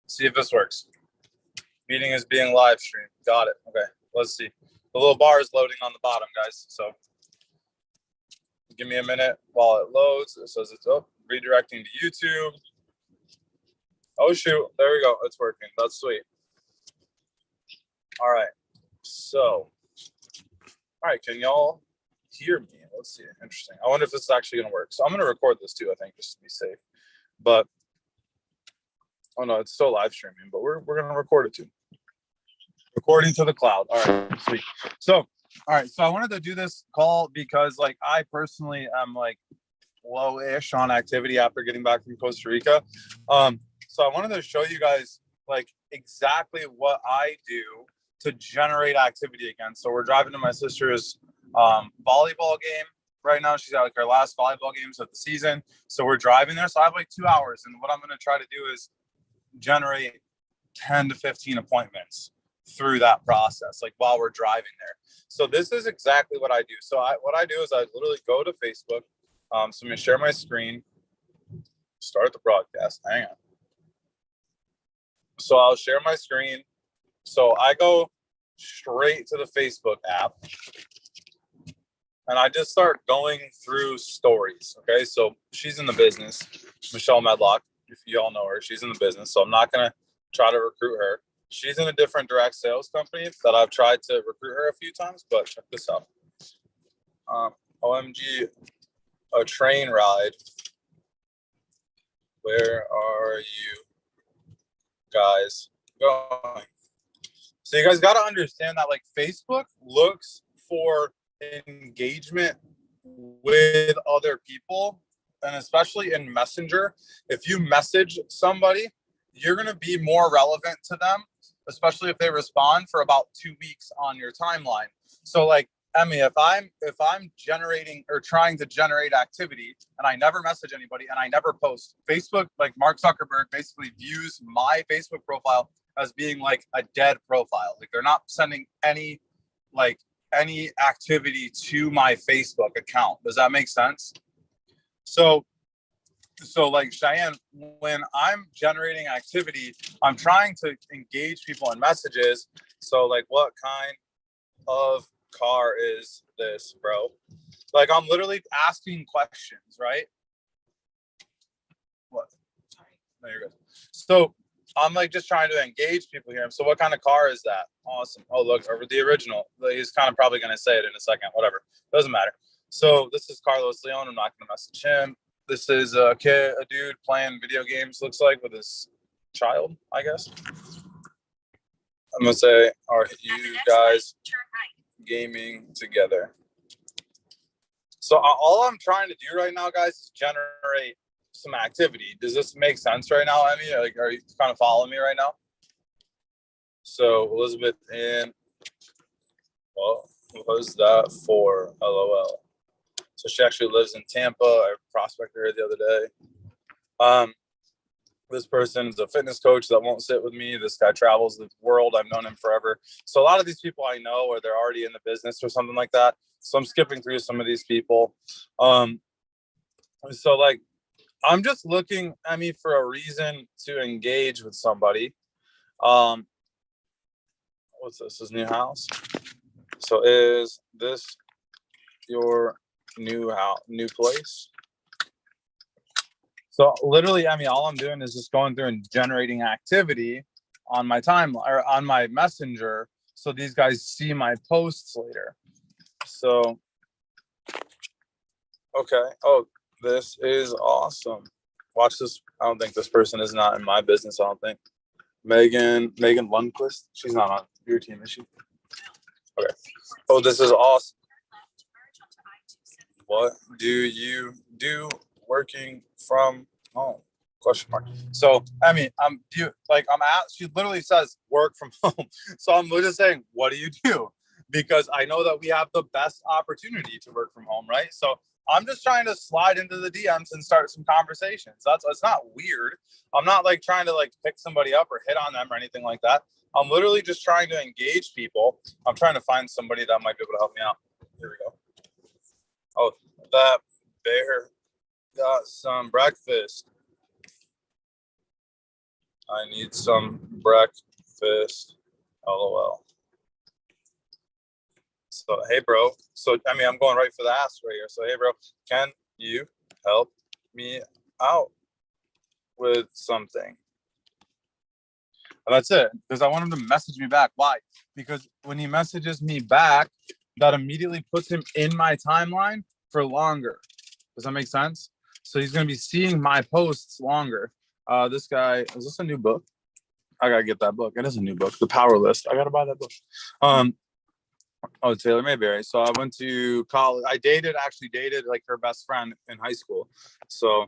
See if this works. Meeting is being live streamed. Got it. Okay, let's see. The little bar is loading on the bottom, guys. So give me a minute while it loads. It says it's up, redirecting to YouTube. Oh, shoot. There we go. It's working. That's sweet. All right. So, all right. Can y'all hear me? Let's see. Interesting. I wonder if this is actually going to work. So I'm going to record this too, I think, just to be safe. But, oh no, it's still live streaming, but we're going to record it too. Recording to the cloud. All right. Sweet. So, all right. So I wanted to do this call because, like, I personally am like low-ish on activity after getting back from Costa Rica. So I wanted to show you guys like exactly what I do to generate activity again. So we're driving to my sister's volleyball game right now. She's got like her last volleyball games of the season. So we're driving there. So I have like 2 hours. And what I'm going to try to do is generate 10 to 15 appointments through that process, like while we're driving there. So this is exactly what I do. So what I do is I literally go to Facebook. So I'm going to share my screen, start the broadcast. Hang on. So I'll share my screen. So I go straight to the Facebook app and I just start going through stories. Okay. So she's in the business, Michelle Medlock, if you all know her, she's in the business. So I'm not going to try to recruit her. She's in a different direct sales company that I've tried to recruit her a few times, but check this out. OMG, a train ride. Where are you guys going? So you guys got to understand that like Facebook looks for engagement with other people, and especially in Messenger. If you message somebody, you're going to be more relevant to them, especially if they respond for about 2 weeks on your timeline. So like, Emmy, if I'm generating or trying to generate activity and I never message anybody and I never post, Facebook, like Mark Zuckerberg basically views my Facebook profile as being like a dead profile. Like they're not sending any activity to my Facebook account. Does that make sense? So like Cheyenne, when I'm generating activity, I'm trying to engage people in messages. So like, what kind of car is this, bro? Like I'm literally asking questions, right? What? No, you're good. So I'm like just trying to engage people here. So what kind of car is that? Awesome. Oh, look, over the original. He's kind of probably going to say it in a second. Whatever. Doesn't matter. So this is Carlos Leon. I'm not going to message him. This is a dude playing video games, looks like, with his child, I guess. I'm going to say, are you guys gaming together? So all I'm trying to do right now, guys, is generate some activity. Does this make sense right now, Emmy? Like, are you kind of following me right now? So Elizabeth in, well, what was that for? LOL. So she actually lives in Tampa. I prospected her the other day. This person is a fitness coach that won't sit with me. This guy travels the world. I've known him forever. So a lot of these people I know, or they're already in the business or something like that. So I'm skipping through some of these people. So like, I'm just looking, Emmy, for a reason to engage with somebody. What's this? His new house? So is this your new house, new place? So literally, I mean, all I'm doing is just going through and generating activity on my timeline or on my messenger, so these guys see my posts later. So, okay. Oh, this is awesome. Watch this. I don't think this person is not in my business. I don't think. Megan Lundquist. She's not on your team, is she? Okay. Oh, this is awesome. What do you do working from home? Question mark. So I mean, she literally says work from home. So I'm just saying, what do you do? Because I know that we have the best opportunity to work from home, right? So I'm just trying to slide into the DMs and start some conversations. It's not weird. I'm not like trying to like pick somebody up or hit on them or anything like that. I'm literally just trying to engage people. I'm trying to find somebody that might be able to help me out. Here we go. Oh, that bear got some breakfast. I need some breakfast. LOL. So, hey, bro. So, I mean, I'm going right for the ask right here. So, hey, bro, can you help me out with something? And that's it. Because I want him to message me back. Why? Because when he messages me back, that immediately puts him in my timeline for longer. Does that make sense? So he's going to be seeing my posts longer. This guy, is this a new book? I got to get that book. It is a new book, The Power List. I got to buy that book. Oh, Taylor Mayberry. So I went to college. I actually dated like her best friend in high school. So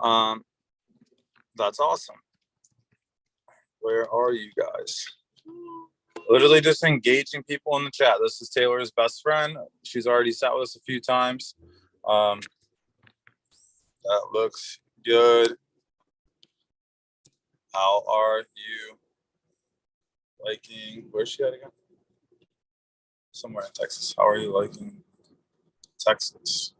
that's awesome. Where are you guys? Literally just engaging people in the chat. This is Taylor's best friend. She's already sat with us a few times. That looks good. How are you liking? Where's she at again? Somewhere in Texas. How are you liking Texas?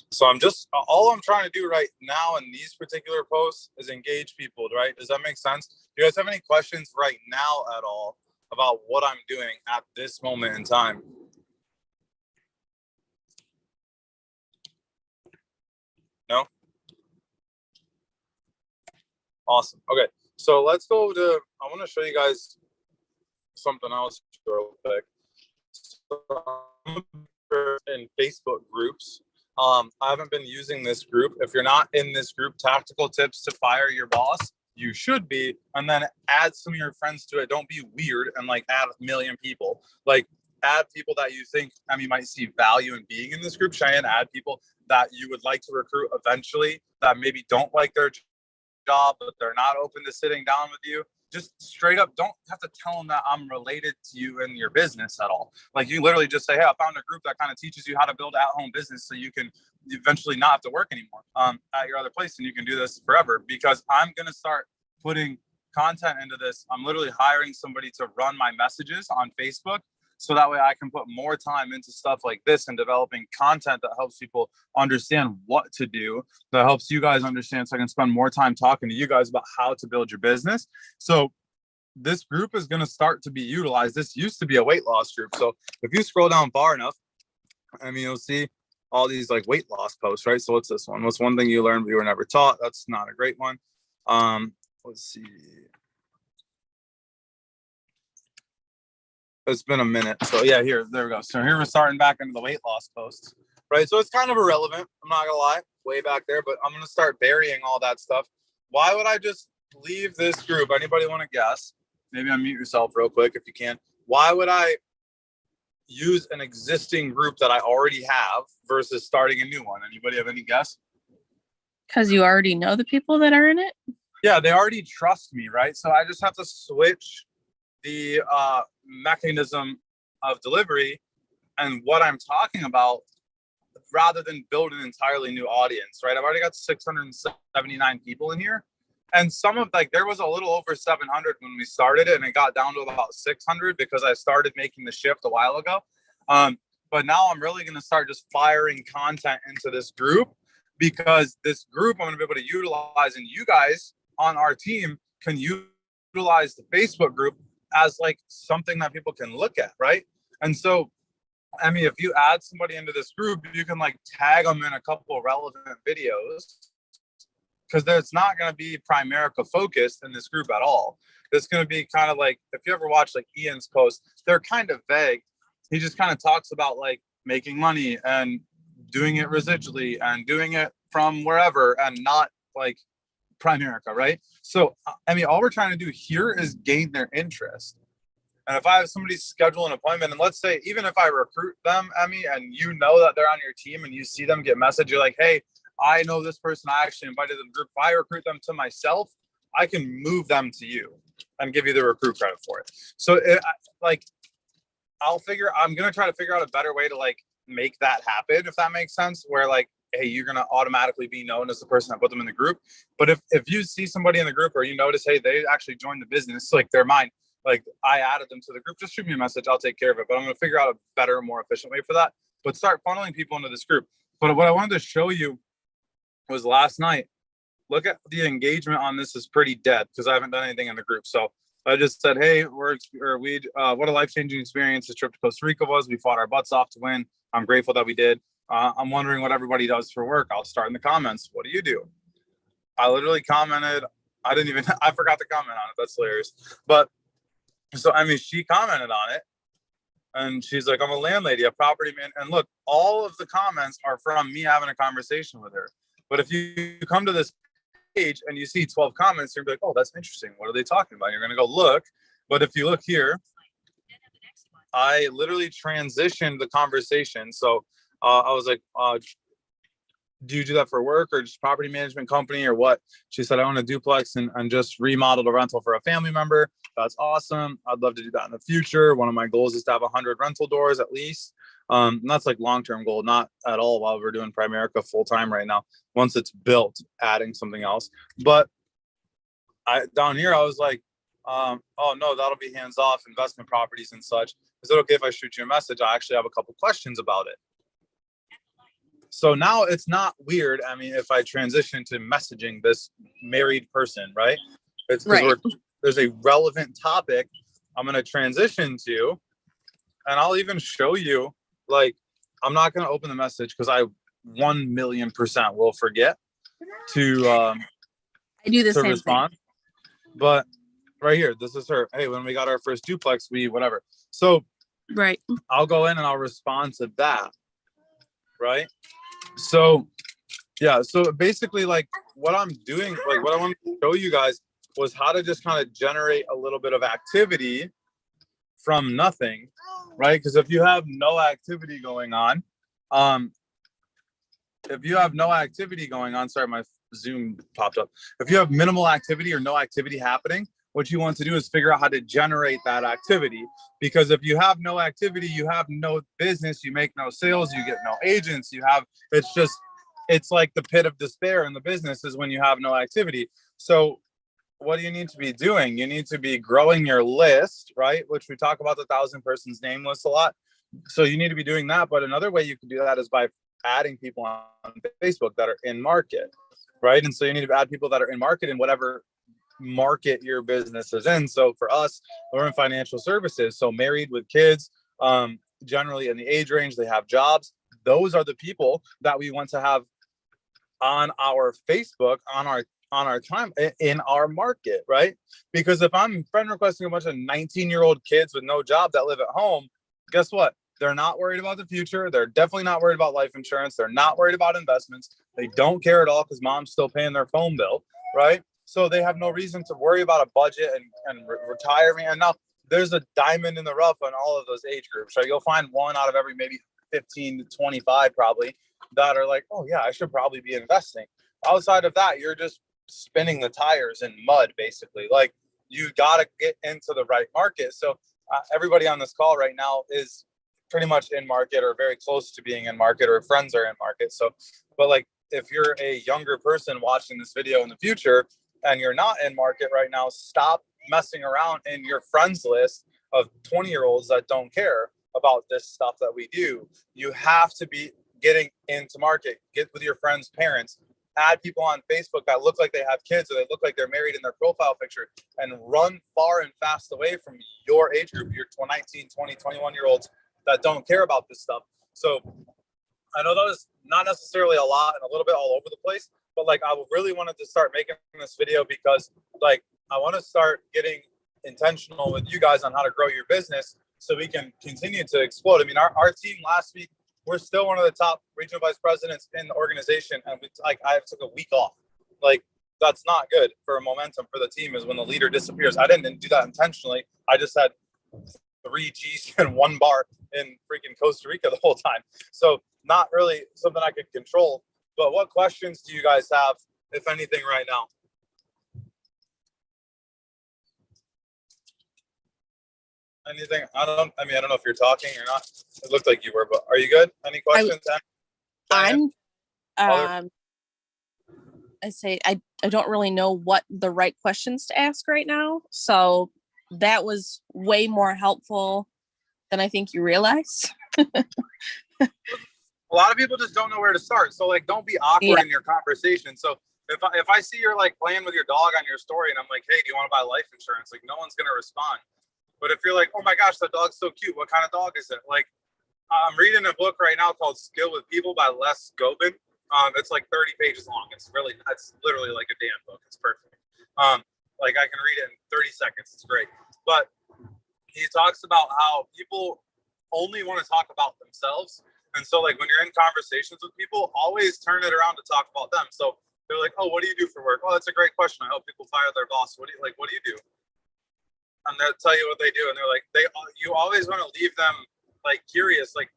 So all I'm trying to do right now in these particular posts is engage people, right? Does that make sense? Do you guys have any questions right now at all about what I'm doing at this moment in time? No? Awesome. Okay. So let's go to, I want to show you guys something else real quick. So in Facebook groups. I haven't been using this group. If you're not in this group, Tactical Tips to Fire Your Boss, you should be. And then add some of your friends to it. Don't be weird and like add 1 million people. Like add people that you think you might see value in being in this group. Cheyenne, add people that you would like to recruit eventually that maybe don't like their job, but they're not open to sitting down with you. Just straight up, don't have to tell them that I'm related to you in your business at all. Like you literally just say, hey, I found a group that kind of teaches you how to build at-home business so you can eventually not have to work anymore at your other place, and you can do this forever. Because I'm going to start putting content into this. I'm literally hiring somebody to run my messages on Facebook, so that way I can put more time into stuff like this and developing content that helps people understand what to do, that helps you guys understand, so I can spend more time talking to you guys about how to build your business. So this group is going to start to be utilized. This used to be a weight loss group. So if you scroll down far enough, you'll see all these like weight loss posts, right? So what's this one? What's one thing you learned but you were never taught? That's not a great one. Let's see. It's been a minute. So yeah, there we go. So here we're starting back into the weight loss posts, right? So it's kind of irrelevant. I'm not gonna lie, way back there, but I'm gonna start burying all that stuff. Why would I just leave this group? Anybody want to guess? Maybe unmute yourself real quick if you can. Why would I use an existing group that I already have versus starting a new one? Anybody have any guess? Because you already know the people that are in it? Yeah, they already trust me, right? So I just have to switch the mechanism of delivery and what I'm talking about rather than build an entirely new audience, right? I've already got 679 people in here. And some of there was a little over 700 when we started it, and it got down to about 600 because I started making the shift a while ago. But now I'm really going to start just firing content into this group, because this group I'm going to be able to utilize, and you guys on our team can utilize the Facebook group as like something that people can look at, right? And so, if you add somebody into this group, you can like tag them in a couple of relevant videos, because it's not going to be Primerica focused in this group at all. It's going to be kind of like, if you ever watch like Ian's posts, they're kind of vague. He just kind of talks about like making money and doing it residually and doing it from wherever, and not like Primerica, right? So, all we're trying to do here is gain their interest. And if I have somebody schedule an appointment, and let's say, even if I recruit them, Emmy, and you know that they're on your team and you see them get messaged, you're like, hey, I know this person, I actually invited them to the group. If I recruit them to myself, I can move them to you and give you the recruit credit for it. So I'm going to try to figure out a better way to like make that happen, if that makes sense, where like, hey, you're going to automatically be known as the person that put them in the group. But if you see somebody in the group, or you notice, hey, they actually joined the business, like they're mine, like I added them to the group, just shoot me a message. I'll take care of it. But I'm going to figure out a better, more efficient way for that. But start funneling people into this group. But what I wanted to show you was last night, look at the engagement on this is pretty dead because I haven't done anything in the group. So I just said, hey, what a life-changing experience this trip to Costa Rica was. We fought our butts off to win. I'm grateful that we did. I'm wondering what everybody does for work. I'll start in the comments. What do you do? I literally commented. I forgot to comment on it. That's hilarious. But so, I mean, she commented on it and she's like, I'm a landlady, a property man. And look, all of the comments are from me having a conversation with her. But if you come to this page and you see 12 comments, you're like, oh, that's interesting. What are they talking about? You're going to go look. But if you look here, I literally transitioned the conversation. So I was like, do you do that for work or just property management company or what? She said, I own a duplex and just remodeled a rental for a family member. That's awesome. I'd love to do that in the future. One of my goals is to have 100 rental doors at least. And that's like long-term goal, not at all while we're doing Primerica full-time right now. Once it's built, adding something else. But down here, I was like, oh no, that'll be hands-off investment properties and such. Is it okay if I shoot you a message? I actually have a couple questions about it. So now it's not weird. I mean, if I transition to messaging this married person, right? It's because there's a relevant topic I'm going to transition to. And I'll even show you, like, I'm not going to open the message because I 1,000,000% will forget to I do the same respond. thing. But right here, this is her. Hey, when we got our first duplex, whatever. So right. I'll go in and I'll respond to that. Right. So, yeah. So basically, like what I'm doing, like what I want to show you guys was how to just kind of generate a little bit of activity from nothing. Right. Because if you have no activity going on, sorry, my Zoom popped up. If you have minimal activity or no activity happening, what you want to do is figure out how to generate that activity. Because if you have no activity, you have no business, you make no sales, you get no agents, it's like the pit of despair in the business is when you have no activity. So what do you need to be doing? You need to be growing your list, right? Which we talk about the 1,000 persons name list a lot. So you need to be doing that. But another way you can do that is by adding people on Facebook that are in market, right? And so you need to add people that are in market in whatever market your business is in. So for us, we're in financial services. So married with kids, generally in the age range, they have jobs. Those are the people that we want to have on our Facebook, on our time in our market, right? Because if I'm friend requesting a bunch of 19-year-old kids with no job that live at home, guess what? They're not worried about the future. They're definitely not worried about life insurance. They're not worried about investments. They don't care at all because mom's still paying their phone bill, right? So they have no reason to worry about a budget and retirement. And now there's a diamond in the rough on all of those age groups, right? You'll find one out of every maybe 15 to 25 probably that are like, oh yeah, I should probably be investing. Outside of that, you're just spinning the tires in mud, basically. Like you got to get into the right market. So everybody on this call right now is pretty much in market or very close to being in market, or friends are in market. So, but like if you're a younger person watching this video in the future and you're not in market right now, stop messing around in your friends list of 20-year-olds that don't care about this stuff that we do. You have to be getting into market. Get with your friends' parents. Add people on Facebook that look like they have kids or they look like they're married in their profile picture, and run far and fast away from your age group, your 19, 20, 21-year-olds that don't care about this stuff. So I know that was not necessarily a lot and a little bit all over the place, but like I really wanted to start making this video because like I want to start getting intentional with you guys on how to grow your business so we can continue to explode. I mean, our team last week, we're still one of the top regional vice presidents in the organization. And I took a week off. Like that's not good for momentum for the team is when the leader disappears. I didn't do that intentionally. I just had 3 G's and 1 bar in freaking Costa Rica the whole time. So not really something I could control. But what questions do you guys have, if anything, right now? Anything? I don't know if you're talking or not. It looked like you were, but are you good? Any questions? I say I don't really know what the right questions to ask right now. So that was way more helpful than I think you realize. A lot of people just don't know where to start. So like, don't be awkward in your conversation. So if I see you're like playing with your dog on your story and I'm like, hey, do you want to buy life insurance? Like, no one's gonna respond. But if you're like, oh my gosh, that dog's so cute, what kind of dog is it? Like, I'm reading a book right now called Skill with People by Les Gobin. It's like 30 pages long. It's literally like a damn book. It's perfect. Like I can read it in 30 seconds. It's great. But he talks about how people only want to talk about themselves. And so like when you're in conversations with people, always turn it around to talk about them. So they're like, oh, what do you do for work? Oh, that's a great question. I help people fire their boss. What do you do? And they'll tell you what they do. And they're like, you always want to leave them like curious. Like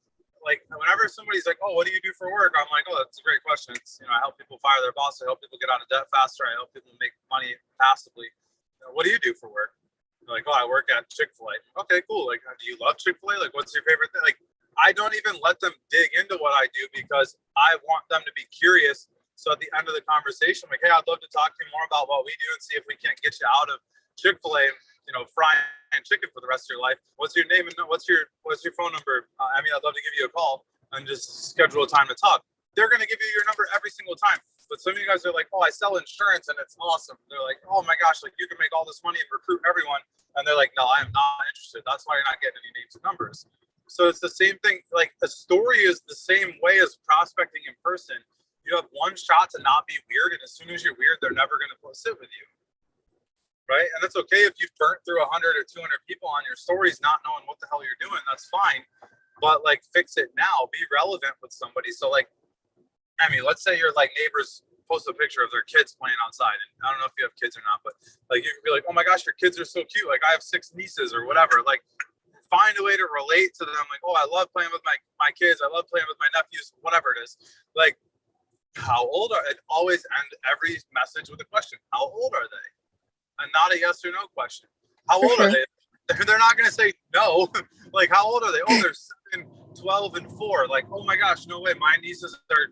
whenever somebody's like, oh, what do you do for work? I'm like, oh, that's a great question. It's, I help people fire their boss. I help people get out of debt faster. I help people make money passively. What do you do for work? They're like, oh, I work at Chick-fil-A. Okay, cool. Like, do you love Chick-fil-A? Like, what's your favorite thing? Like, I don't even let them dig into what I do because I want them to be curious. So at the end of the conversation, I'm like, hey, I'd love to talk to you more about what we do and see if we can't get you out of Chick-fil-A and, frying chicken for the rest of your life. What's your name and what's your phone number? I'd love to give you a call and just schedule a time to talk. They're going to give you your number every single time. But some of you guys are like, oh, I sell insurance and it's awesome. They're like, oh my gosh, like you can make all this money and recruit everyone. And they're like, no, I am not interested. That's why you're not getting any names and numbers. So it's the same thing. Like a story is the same way as prospecting in person. You have one shot to not be weird. And as soon as you're weird, they're never going to sit with you. Right. And that's okay if you've burnt through 100 or 200 people on your stories, not knowing what the hell you're doing. That's fine. But like fix it now. Be relevant with somebody. So like, let's say your like neighbors post a picture of their kids playing outside. And I don't know if you have kids or not, but like you could be like, oh my gosh, your kids are so cute. Like I have 6 nieces or whatever. Like find a way to relate to them. Like, oh, I love playing with my kids. I love playing with my nephews, whatever it is. Like, how old are they? Always end every message with a question. How old are they? And not a yes or no question. How old are they? They're not going to say no. Like, how old are they? Oh, they're 7, 12, and 4. Like, oh my gosh, no way. My nieces are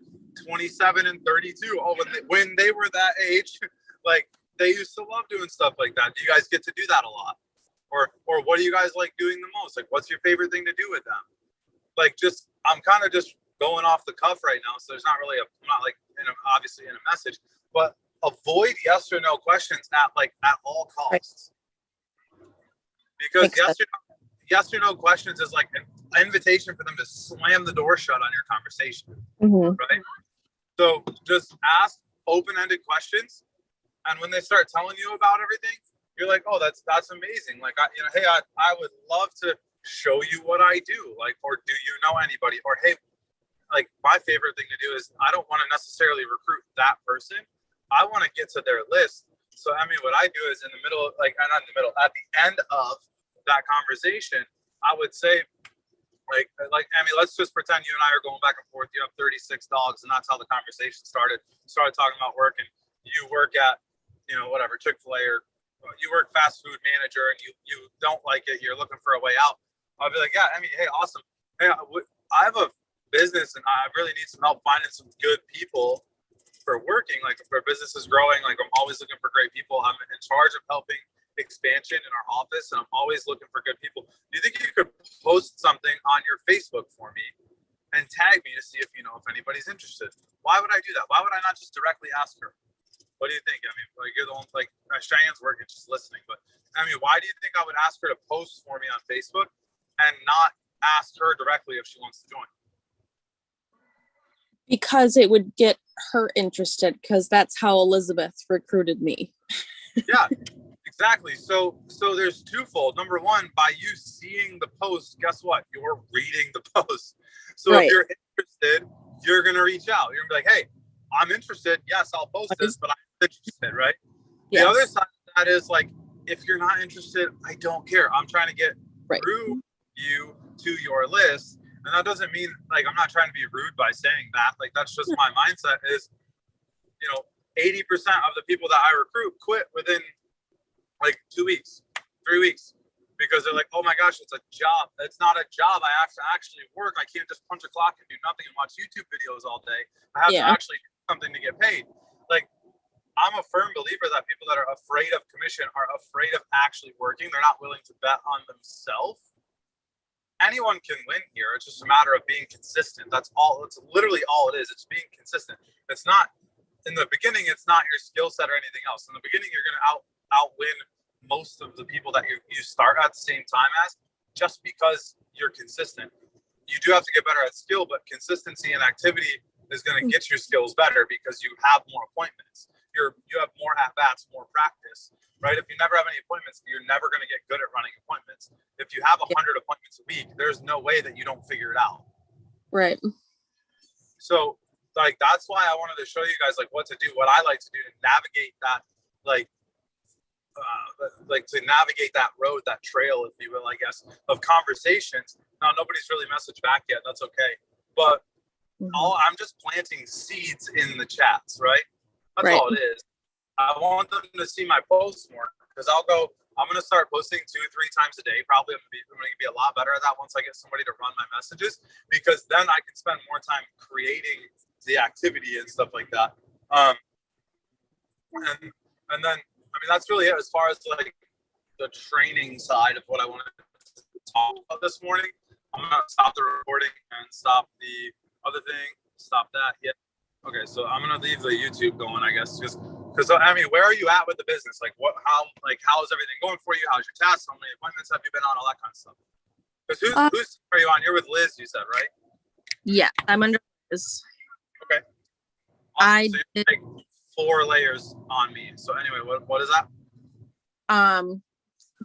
27 and 32. Oh, when they were that age, like they used to love doing stuff like that. Do you guys get to do that a lot? Or what do you guys like doing the most? Like, what's your favorite thing to do with them? Like, I'm kind of just going off the cuff right now. So there's not really I'm not like obviously in a message, but avoid yes or no questions at all costs. Because yes or no questions is like an invitation for them to slam the door shut on your conversation. Mm-hmm. Right? So just ask open-ended questions. And when they start telling you about everything, you're like, oh, that's amazing. Like, hey, I would love to show you what I do. Like, or do you know anybody? Or, hey, like my favorite thing to do is I don't want to necessarily recruit that person. I want to get to their list. So, what I do is in the middle, like not in the middle, at the end of that conversation, I would say, let's just pretend you and I are going back and forth. You have 36 dogs, and that's how the conversation started. Started talking about work, and you work at, whatever, Chick-fil-A, or you work fast food manager, and you don't like it. You're looking for a way out. I'll be like, yeah, hey, awesome. Hey, I have a business, and I really need some help finding some good people for working. Like, if our business is growing, like I'm always looking for great people. I'm in charge of helping expansion in our office, and I'm always looking for good people. Do you think you could post something on your Facebook for me and tag me to see if anybody's interested? Why would I do that? Why would I not just directly ask her? What do you think? Like you're the one, like Cheyenne's working, just listening. But why do you think I would ask her to post for me on Facebook and not ask her directly if she wants to join? Because it would get her interested, because that's how Elizabeth recruited me. Yeah, exactly. So there's twofold. Number one, by you seeing the post, guess what? You're reading the post. So right. If you're interested, you're going to reach out. You're going to be like, hey, I'm interested. Yes, I'll post this, but I'm interested, right? Yes. The other side of that is like, if you're not interested, I don't care. I'm trying to get through you to your list. And that doesn't mean, like, I'm not trying to be rude by saying that. Like, that's just my mindset is, 80% of the people that I recruit quit within, like, 2 weeks, 3 weeks. Because they're like, oh, my gosh, it's a job. It's not a job. I have to actually work. I can't just punch a clock and do nothing and watch YouTube videos all day. I have to actually do something to get paid. Like, I'm a firm believer that people that are afraid of commission are afraid of actually working. They're not willing to bet on themselves. Anyone can win here. It's just a matter of being consistent. That's all. It's literally all it is. It's being consistent. It's not in the beginning, it's not your skill set or anything else. In the beginning, you're going to outwin most of the people that you start at the same time as, just because you're consistent. You do have to get better at skill, but consistency and activity is going to get your skills better because you have more appointments. You have more at bats, more practice, right? If you never have any appointments, you're never going to get good at running appointments. If you have 100 appointments a week, there's no way that you don't figure it out. Right. So like, that's why I wanted to show you guys like what to do, what I like to do to navigate that, like to navigate that road, that trail, if you will, I guess, of conversations. Now, nobody's really messaged back yet. That's okay. But I'm just planting seeds in the chats, right? That's all it is. I want them to see my posts more because I'm going to start posting 2-3 times a day. Probably I'm going to be a lot better at that once I get somebody to run my messages, because then I can spend more time creating the activity and stuff like that. And then, I mean, that's really it as far as like the training side of what I wanted to talk about this morning. I'm going to stop the recording and stop the other thing. Stop that. Yeah. Okay. So I'm going to leave the YouTube going, I guess, because I mean, where are you at with the business? Like how is everything going for you? How's your tasks? How many appointments have you been on? All that kind of stuff. Because who's are you on? You're with Liz, you said, right? Yeah, I'm under Liz. Okay. Awesome. So you like 4 layers on me. So anyway, what is that?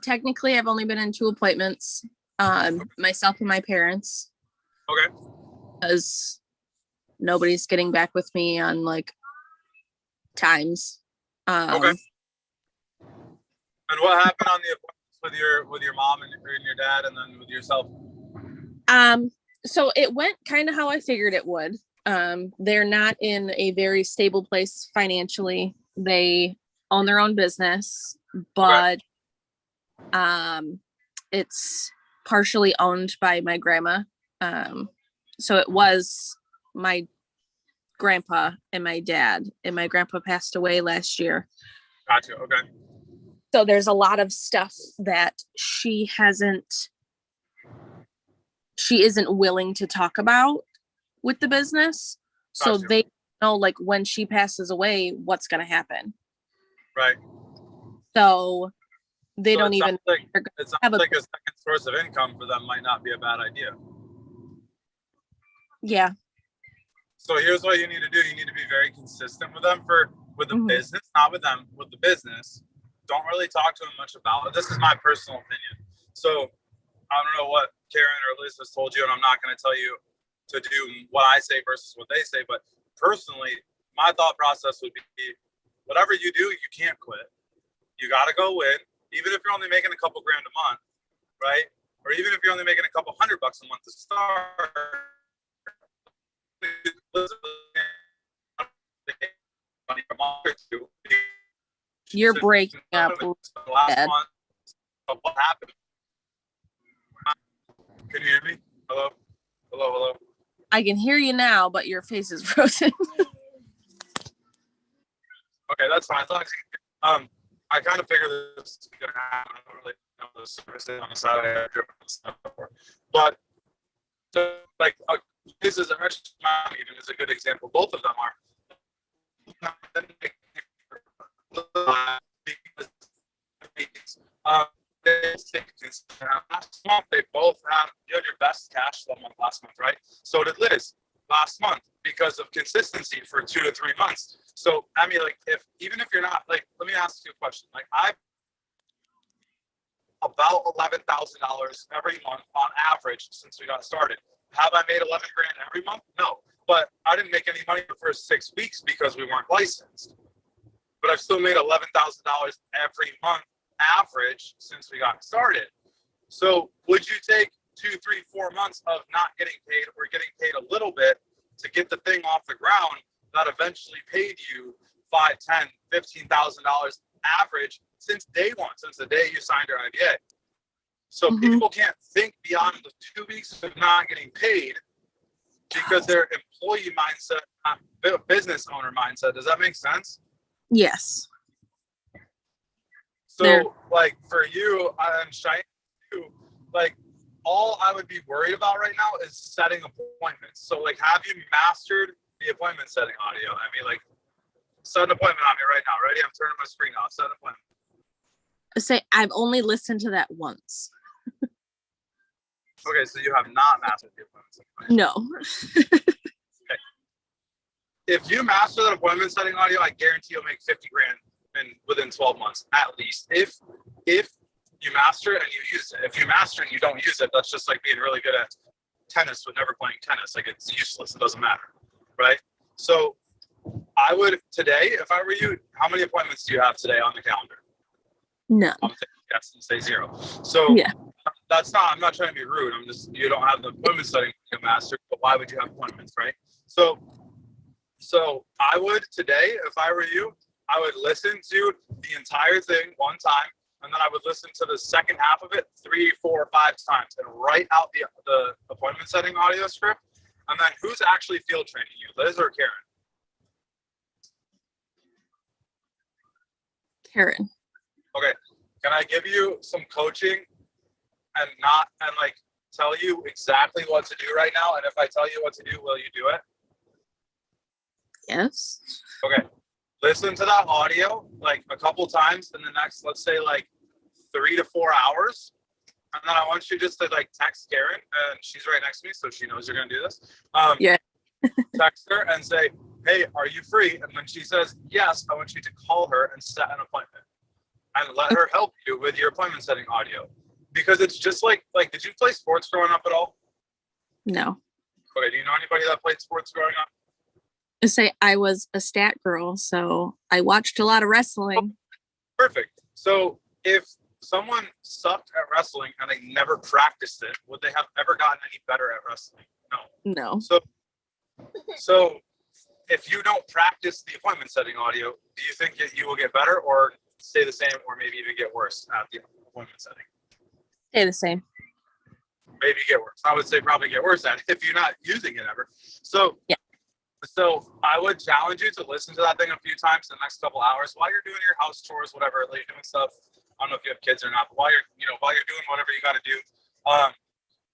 Technically I've only been in 2 appointments. Myself and my parents. Okay. Because nobody's getting back with me on like times. Okay. And what happened on the appointments with your mom and your dad, and then with yourself? So it went kind of how I figured it would. They're not in a very stable place financially. They own their own business, but it's partially owned by my grandma. So it was my grandpa and my dad, and my grandpa passed away last year. Gotcha. Okay. So there's a lot of stuff that she isn't willing to talk about with the business. So Gotcha. they know like when she passes away, what's going to happen. Right. So they don't even it sounds like a second source of income for them might not be a bad idea. Yeah. So here's what you need to do. You need to be very consistent with them with the business, not with them, with the business. Don't really talk to them much about it. This is my personal opinion. So I don't know what Karen or Liz has told you, and I'm not going to tell you to do what I say versus what they say. But personally, my thought process would be, whatever you do, you can't quit. You got to go in, even if you're only making a couple grand a month, right? Or even if you're only making a couple $100 a month to start. You're breaking up. Last month, what happened? Can you hear me? Hello? Hello, hello. I can hear you now, but your face is frozen. Okay, that's fine. I kind of figured this was going to happen. I don't really know the service on the side. I have driven stuff before. But, so, like, this is a good example. Both of them are. Last month they both had, you had your best cash flow month last month, right? So did Liz last month, because of consistency for 2 to 3 months. So I mean, like, even if you're not, like, let me ask you a question. Like, I've about $11,000 every month on average since we got started. Have I made 11 grand every month? No, but I didn't make any money the first 6 weeks because we weren't licensed. But I've still made $11,000 every month average since we got started. So would you take 2, 3, 4 months of not getting paid or getting paid a little bit to get the thing off the ground that eventually paid you $5,000, $10,000, $15,000 average since day one, since the day you signed your IBA? So people can't think beyond the 2 weeks of not getting paid because their employee mindset, not business owner mindset. Does that make sense? Yes. So, like, for you and Cheyenne, like, all I would be worried about right now is setting appointments. So, like, have you mastered the appointment setting audio? I mean, like, Set an appointment on me right now. Ready? I'm turning my screen off. Set an appointment. Say, I've only listened to that once. Okay, so you have not mastered the appointment setting audio. No. Okay. If you master that appointment setting audio, I guarantee you'll make 50 grand within 12 months at least. If you master it and you use it. If you master it and you don't use it, that's just like being really good at tennis but never playing tennis. Like, it's useless. It doesn't matter, right? So I would today, if I were you, how many appointments do you have today on the calendar? None. I'm taking a guess and say 0. So Yeah. I'm not trying to be rude. You don't have the appointment setting master, but why would you have appointments, right? So I would today, if I were you, I would listen to the entire thing one time, and then I would listen to the second half of it 3, 4, 5 times and write out the appointment setting audio script. And then who's actually field training you, Liz or Karen? Karen. Okay. Can I give you some coaching and like tell you exactly what to do right now? And if I tell you what to do, will you do it? Yes. Okay. Listen to that audio like a couple times in the next, let's say, like 3 to 4 hours. And then I want you just to like text Karen, and she's right next to me, so she knows you're going to do this. Yeah. Text her and say, hey, are you free? And when she says yes, I want you to call her and set an appointment and let her help you with your appointment setting audio. Because it's just like, did you play sports growing up at all? No. Okay. Do you know anybody that played sports growing up? Say, I was a stat girl, so I watched a lot of wrestling. Perfect. So if someone sucked at wrestling and they never practiced it, would they have ever gotten any better at wrestling? No. No. So if you don't practice the appointment setting audio, do you think that you will get better or stay the same or maybe even get worse at the appointment setting? Stay the same. Maybe get worse. I would say probably get worse at it if you're not using it ever. So yeah. So I would challenge you to listen to that thing a few times in the next couple hours while you're doing your house chores, whatever, like doing stuff. I don't know if you have kids or not, but while you're doing whatever you got to do,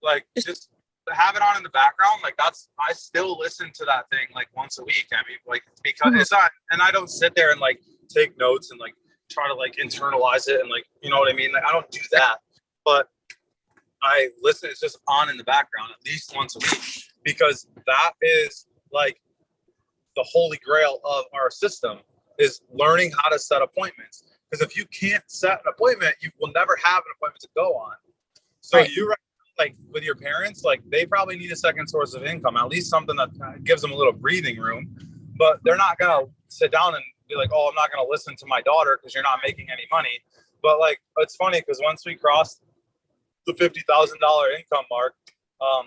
like just have it on in the background. Like I still listen to that thing like once a week. I mean, like, because it's not, and I don't sit there and like take notes and like try to like internalize it and like, you know what I mean? Like, I don't do that, but I listen. It's just on in the background at least once a week, because that is like the holy grail of our system is learning how to set appointments. Because if you can't set an appointment, you will never have an appointment to go on. So right. You like with your parents, like they probably need a second source of income, at least something that gives them a little breathing room. But they're not gonna sit down and be like, "Oh, I'm not gonna listen to my daughter because you're not making any money." But like, it's funny because once we crossed the $50,000 income mark,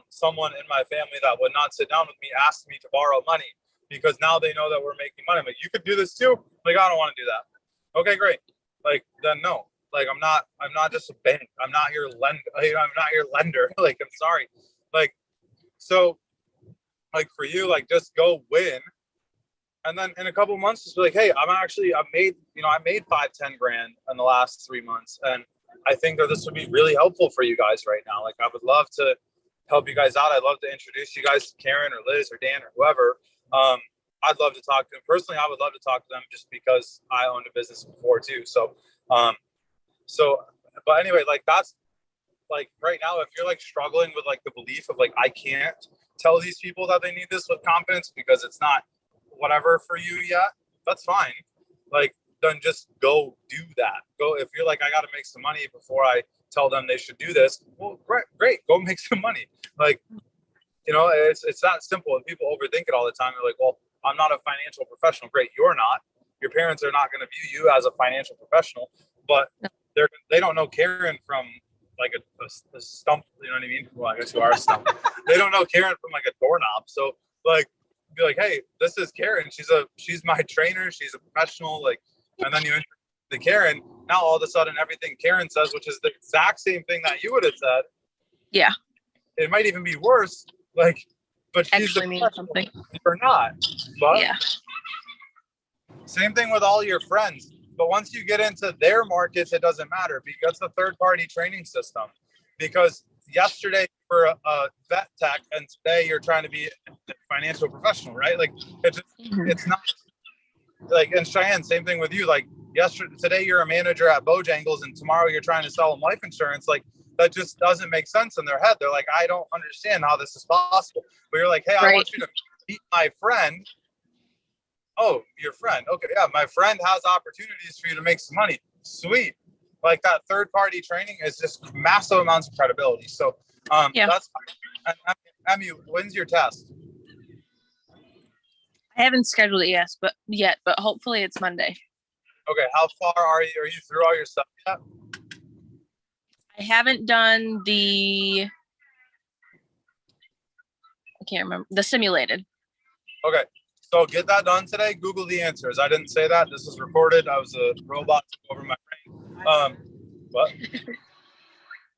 someone in my family that would not sit down with me asked me to borrow money. Because now they know that we're making money. I'm like, you could do this too? Like, I don't want to do that. Okay, great. Like, then no. Like, I'm not just a bank. I'm not your lender. Like, I'm not your lender. Like, I'm sorry. Like, so, like for you, like just go win. And then in a couple of months, just be like, hey, I made 5-10 grand in the last 3 months. And I think that this would be really helpful for you guys right now. Like, I would love to help you guys out. I'd love to introduce you guys to Karen or Liz or Dan or whoever. I'd love to talk to them personally. I would love to talk to them just because I owned a business before too. So, but anyway, like that's like right now, if you're like struggling with like the belief of like, I can't tell these people that they need this with confidence because it's not whatever for you yet, that's fine. Like, then just go do that. Go, if you're like, I got to make some money before I tell them they should do this. Well, great. Go make some money. Like, you know, it's that simple. And people overthink it all the time. They're like, well, I'm not a financial professional. Great. You're not. Your parents are not going to view you as a financial professional, but they don't know Karen from like a stump. You know what I mean? Well, I guess you are a stump. They don't know Karen from like a doorknob. So like, be like, hey, this is Karen. She's my trainer. She's a professional. Like, and then you introduce to Karen. Now all of a sudden, everything Karen says, which is the exact same thing that you would have said. Yeah. It might even be worse. Like, but she's actually means something or not. But yeah. Same thing with all your friends. But once you get into their markets, it doesn't matter because the third-party training system. Because yesterday you were a vet tech, and today you're trying to be a financial professional, right? Like it's not. like, and Cheyenne, same thing with you. Like today you're a manager at Bojangles and tomorrow you're trying to sell them life insurance. Like that just doesn't make sense in their head. They're like, I don't understand how this is possible. But you're like, hey, I want you to meet my friend. Oh, your friend. Okay. Yeah. My friend has opportunities for you to make some money. Sweet. Like that third party training is just massive amounts of credibility. So that's fine. Emmy, when's your test? I haven't scheduled it yet, but hopefully it's Monday. Okay, how far are you? Are you through all your stuff yet? I haven't done I can't remember, the simulated. Okay, so get that done today. Google the answers. I didn't say that. This is recorded. I was a robot over my brain. What?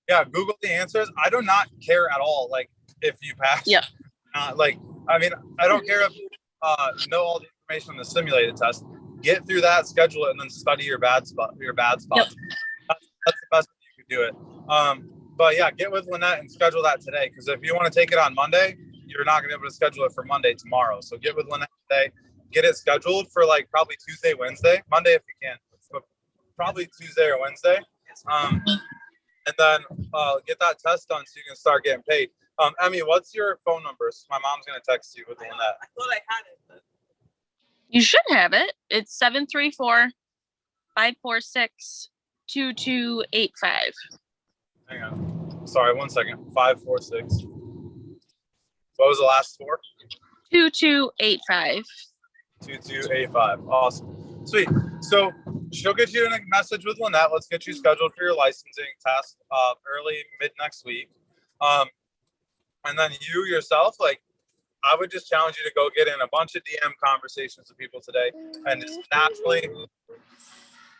Yeah, Google the answers. I do not care at all. Like if you pass. Yeah. Like, I mean, I don't care if know all the information on the simulated test. Get through that, schedule it, and then study your bad spots. Yep. That's the best way you could do it. But yeah, get with Lynette and schedule that today. Because if you want to take it on Monday, you're not going to be able to schedule it for Monday tomorrow. So get with Lynette today. Get it scheduled for like probably Tuesday, Wednesday, Monday if you can, but probably Tuesday or Wednesday. And then get that test done so you can start getting paid. Emmy, what's your phone number? So my mom's going to text you with Lynette. I thought I had it. But... You should have it. It's 734-546-2285. Hang on. Sorry, 1 second. 546. What was the last four? 2285. 2285. Awesome. Sweet. So she'll get you in a message with Lynette. Let's get you scheduled for your licensing test early, mid next week. And then you yourself, like, I would just challenge you to go get in a bunch of DM conversations with people today and just naturally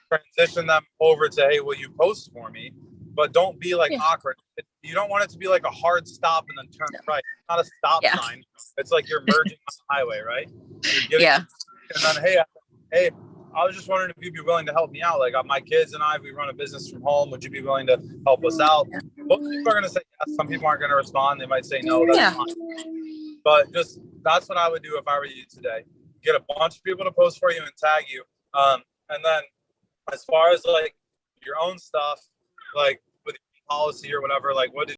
transition them over to, hey, will you post for me? But don't be like awkward. You don't want it to be like a hard stop and then turn right. It's not a stop sign. It's like you're merging on the highway, right? You're getting, and then, hey, I was just wondering if you'd be willing to help me out. Like my kids and I, we run a business from home. Would you be willing to help us out? Most people are going to say yes. Some people aren't going to respond. They might say no. That's fine. But just that's what I would do if I were you today. Get a bunch of people to post for you and tag you. And then as far as like your own stuff, like with policy or whatever, like what did